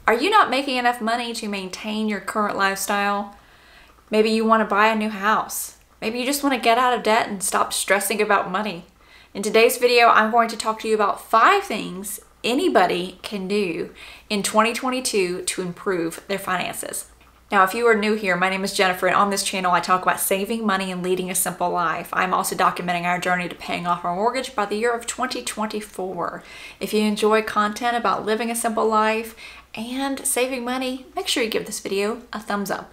Are you not making enough money to maintain your current lifestyle? Maybe you want to buy a new house. Maybe you just want to get out of debt and stop stressing about money. In today's video, I'm going to talk to you about 5 things anybody can do in 2022 to improve their finances. Now, if you are new here, my name is Jennifer, and on this channel, I talk about saving money and leading a simple life. I'm also documenting our journey to paying off our mortgage by the year of 2024. If you enjoy content about living a simple life and saving money, make sure you give this video a thumbs up.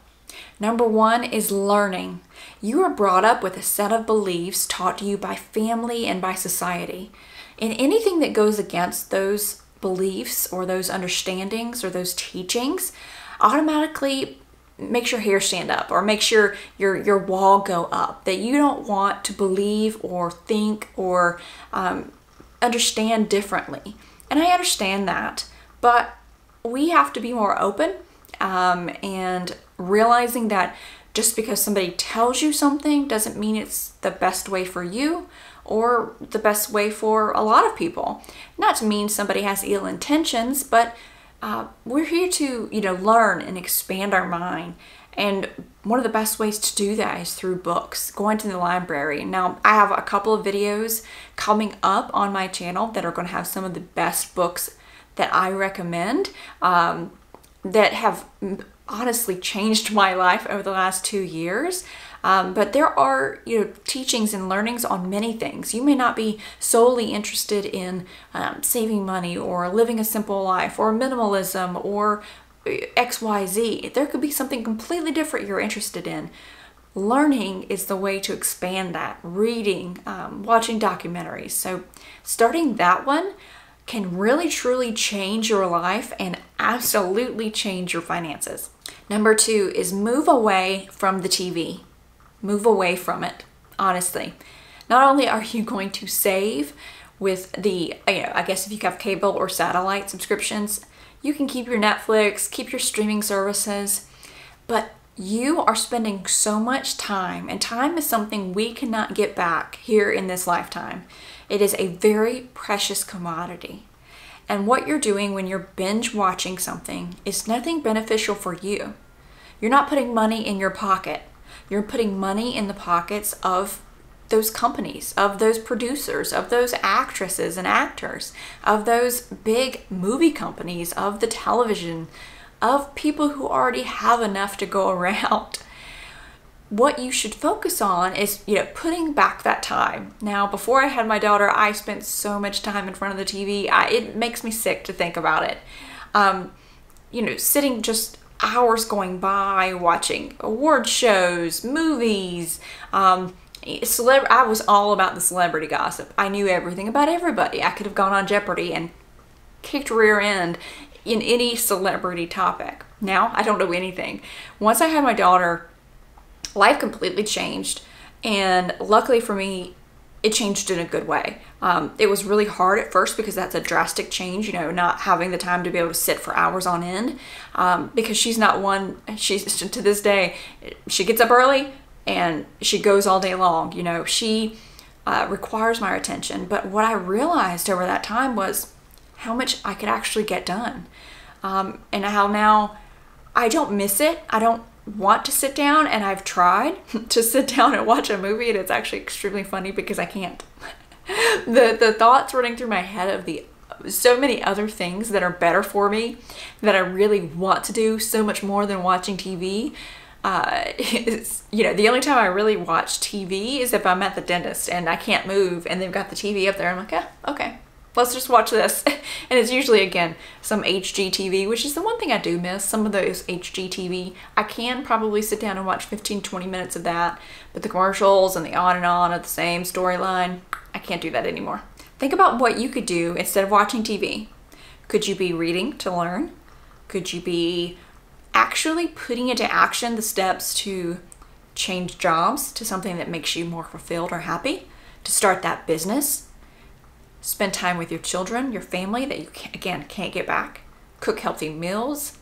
Number 1 is learning. You are brought up with a set of beliefs taught to you by family and by society. And anything that goes against those beliefs or those understandings or those teachings automatically makes your hair stand up or makes your wall go up, that you don't want to believe or think or understand differently. And I understand that, but we have to be more open and realizing that just because somebody tells you something doesn't mean it's the best way for you or the best way for a lot of people. Not to mean somebody has ill intentions, but we're here to, learn and expand our mind. And one of the best ways to do that is through books, going to the library. Now, I have a couple of videos coming up on my channel that are going to have some of the best books that I recommend that have honestly changed my life over the last 2 years. But there are, teachings and learnings on many things. You may not be solely interested in saving money or living a simple life or minimalism or XYZ. There could be something completely different you're interested in. Learning is the way to expand that. Reading, watching documentaries. So starting that one can really truly change your life and absolutely change your finances. Number 2 is move away from the TV. Move away from it, honestly. Not only are you going to save with the, I guess if you have cable or satellite subscriptions, you can keep your Netflix, keep your streaming services, but you are spending so much time, and time is something we cannot get back here in this lifetime. It is a very precious commodity. And what you're doing when you're binge watching something is nothing beneficial for you. You're not putting money in your pocket. You're putting money in the pockets of those companies, of those producers, of those actresses and actors, of those big movie companies, of the television, of people who already have enough to go around. What you should focus on is, putting back that time. Now, before I had my daughter, I spent so much time in front of the TV. It makes me sick to think about it. Sitting just hours going by watching award shows, movies. I was all about the celebrity gossip. I knew everything about everybody. I could have gone on Jeopardy and kicked rear end in any celebrity topic. Now I don't know anything. Once I had my daughter, life completely changed, and luckily for me, it changed in a good way. It was really hard at first because that's a drastic change, not having the time to be able to sit for hours on end, because she's not one, to this day, she gets up early and she goes all day long. She requires my attention. But what I realized over that time was how much I could actually get done, and how now I don't miss it. I don't want to sit down, and I've tried to sit down and watch a movie, and it's actually extremely funny because I can't. The thoughts running through my head of so many other things that are better for me that I really want to do so much more than watching TV. The only time I really watch TV is if I'm at the dentist and I can't move and they've got the TV up there. I'm like, yeah, okay, let's just watch this. And it's usually, again, some HGTV, which is the one thing I do miss, some of those HGTV. I can probably sit down and watch 15-20 minutes of that, but the commercials and the on of the same storyline, I can't do that anymore. Think about what you could do instead of watching TV. Could you be reading to learn? Could you be actually putting into action the steps to change jobs to something that makes you more fulfilled or happy? To start that business? Spend time with your children, your family that you, can't get back. Cook healthy meals.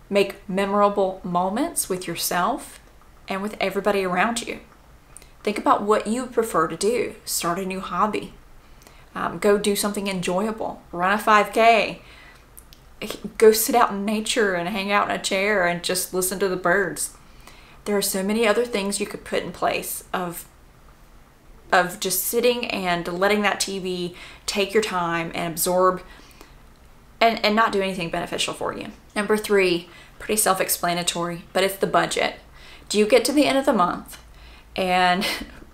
Make memorable moments with yourself and with everybody around you. Think about what you prefer to do. Start a new hobby. Go do something enjoyable. Run a 5K. go sit out in nature and hang out in a chair and just listen to the birds. There are so many other things you could put in place of just sitting and letting that TV take your time and absorb and not do anything beneficial for you. Number 3, pretty self-explanatory, but it's the budget. Do you get to the end of the month and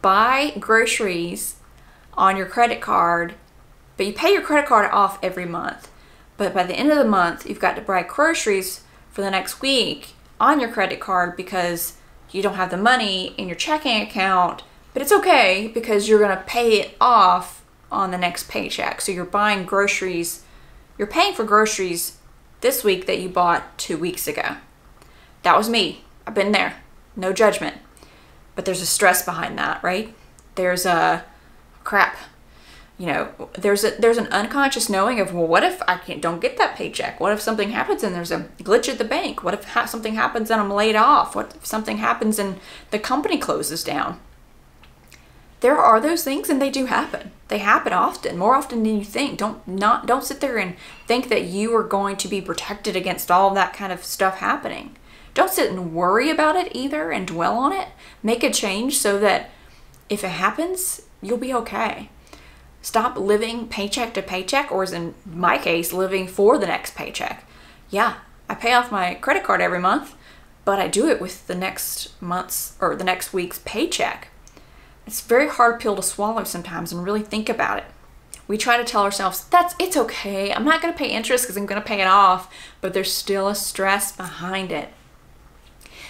buy groceries on your credit card, but you pay your credit card off every month, but by the end of the month, you've got to buy groceries for the next week on your credit card because you don't have the money in your checking account, but it's okay because you're going to pay it off on the next paycheck. So you're buying groceries, you're paying for groceries this week that you bought 2 weeks ago. That was me. I've been there. No judgment. But there's a stress behind that, right? There's a crap. You know, there's an unconscious knowing of, well, what if I don't get that paycheck? What if something happens and there's a glitch at the bank? What if something happens and I'm laid off? What if something happens and the company closes down? There are those things, and they do happen. They happen often, more often than you think. Don't sit there and think that you are going to be protected against all that kind of stuff happening. Don't sit and worry about it either and dwell on it. Make a change so that if it happens, you'll be okay. Stop living paycheck to paycheck, or as in my case, living for the next paycheck. Yeah, I pay off my credit card every month, but I do it with the next month's or the next week's paycheck. It's a very hard pill to swallow sometimes and really think about it. We try to tell ourselves, it's okay. I'm not going to pay interest because I'm going to pay it off, but there's still a stress behind it.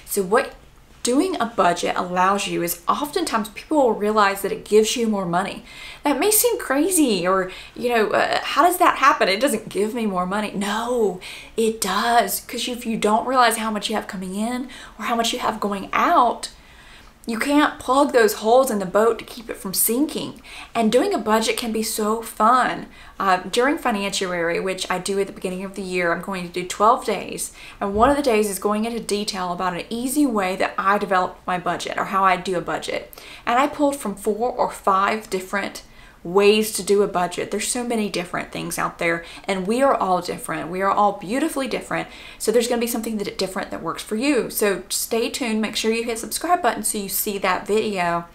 So what doing a budget allows you is oftentimes people will realize that it gives you more money. That may seem crazy, or, how does that happen? It doesn't give me more money. No, it does. Because if you don't realize how much you have coming in or how much you have going out, you can't plug those holes in the boat to keep it from sinking. And doing a budget can be so fun. During Financiary, which I do at the beginning of the year, I'm going to do 12 days. And one of the days is going into detail about an easy way that I developed my budget, or how I do a budget. And I pulled from 4 or 5 different ways to do a budget. There's so many different things out there, and we are all different. We are all beautifully different. So there's going to be something different that works for you. So stay tuned. Make sure you hit subscribe button so you see that video,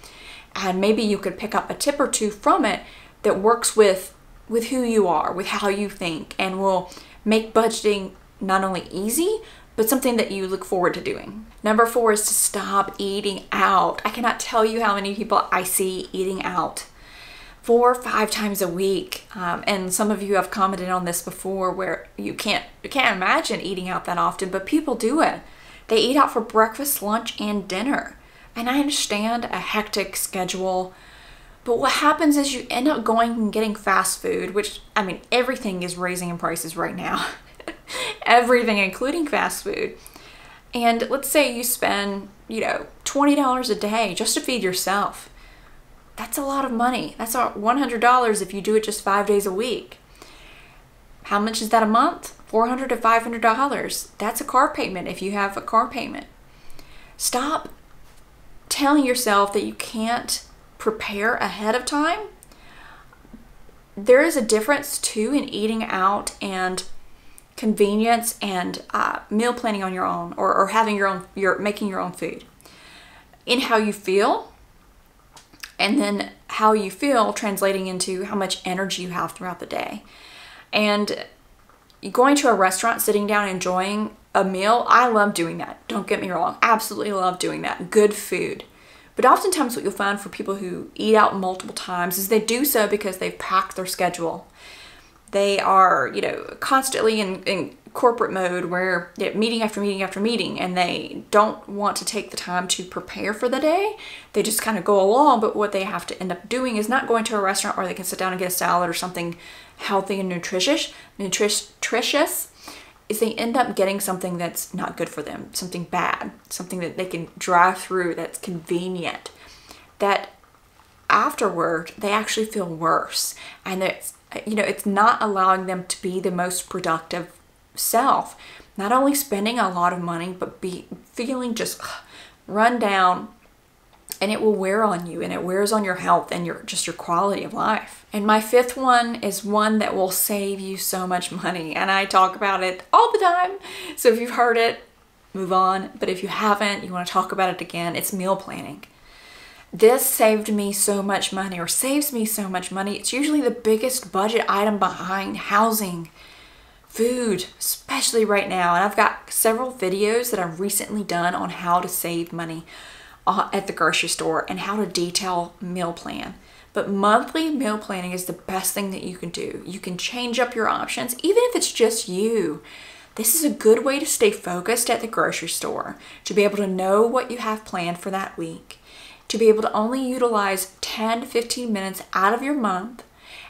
and maybe you could pick up a tip or two from it that works with who you are, with how you think, and will make budgeting not only easy, but something that you look forward to doing. Number 4 is to stop eating out. I cannot tell you how many people I see eating out 4 or 5 times a week, and some of you have commented on this before, where you can't imagine eating out that often, but people do it. They eat out for breakfast, lunch, and dinner. And I understand a hectic schedule, but what happens is you end up going and getting fast food, which, I mean, everything is raising in prices right now. Everything, including fast food. And let's say you spend, $20 a day just to feed yourself. That's a lot of money. That's $100 if you do it just 5 days a week. How much is that a month? $400 to $500. That's a car payment if you have a car payment. Stop telling yourself that you can't prepare ahead of time. There is a difference too in eating out and convenience and meal planning on your own, or having making your own food. In how you feel, and then how you feel translating into how much energy you have throughout the day. And going to a restaurant, sitting down, enjoying a meal, I love doing that. Don't get me wrong. Absolutely love doing that. Good food. But oftentimes what you'll find for people who eat out multiple times is they do so because they've packed their schedule. They are, constantly in corporate mode where meeting after meeting after meeting, and they don't want to take the time to prepare for the day. They just kind of go along, but what they have to end up doing is not going to a restaurant where they can sit down and get a salad or something healthy and nutritious, is they end up getting something that's not good for them, something bad, something that they can drive through, that's convenient, that afterward they actually feel worse, and it's not allowing them to be the most productive self. Not only spending a lot of money, but feeling just run down and it will wear on you, and it wears on your health and your quality of life. And my fifth one is one that will save you so much money, and I talk about it all the time. So if you've heard it, move on. But if you haven't, you want to talk about it again, it's meal planning. This saved me so much money, or saves me so much money. It's usually the biggest budget item behind housing, food, especially right now. And I've got several videos that I've recently done on how to save money at the grocery store and how to detail meal plan. But monthly meal planning is the best thing that you can do. You can change up your options, even if it's just you. This is a good way to stay focused at the grocery store, to be able to know what you have planned for that week, to be able to only utilize 10 to 15 minutes out of your month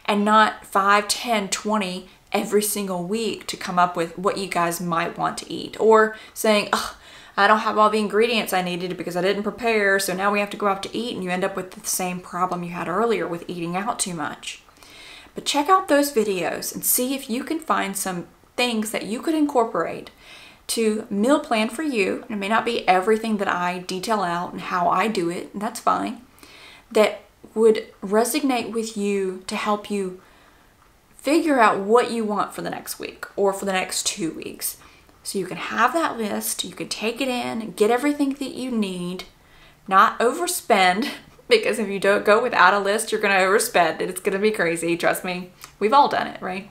and not 5, 10, 20 every single week to come up with what you guys might want to eat, or saying, oh, I don't have all the ingredients I needed because I didn't prepare, so now we have to go out to eat, and you end up with the same problem you had earlier with eating out too much. But check out those videos and see if you can find some things that you could incorporate to meal plan for you. It may not be everything that I detail out and how I do it, and that's fine, that would resonate with you to help you figure out what you want for the next week or for the next 2 weeks. So you can have that list, you can take it in, get everything that you need, not overspend, because if you don't go without a list, you're going to overspend and it's going to be crazy. Trust me, we've all done it, right?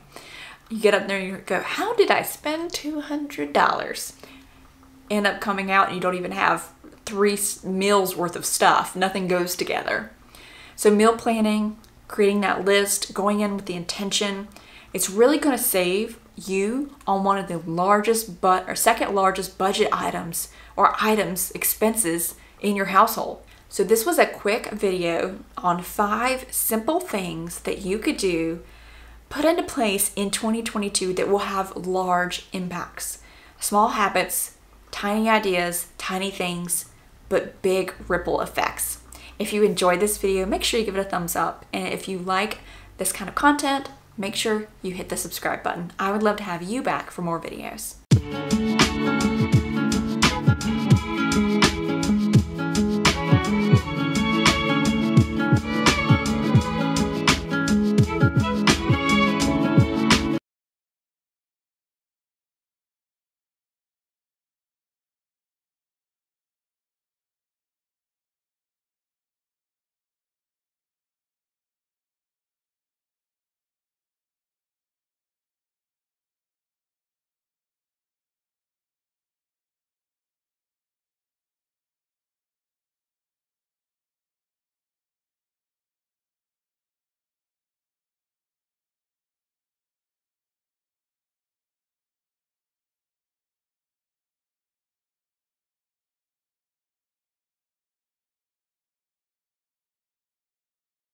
You get up there and you go, how did I spend $200? End up coming out and you don't even have 3 meals worth of stuff. Nothing goes together. So meal planning, creating that list, going in with the intention, it's really going to save you on one of the largest or second largest budget items or expenses in your household. So this was a quick video on 5 simple things that you could do, put into place in 2022 that will have large impacts. Small habits, tiny ideas, tiny things, but big ripple effects. If you enjoyed this video, make sure you give it a thumbs up. And if you like this kind of content, make sure you hit the subscribe button. I would love to have you back for more videos.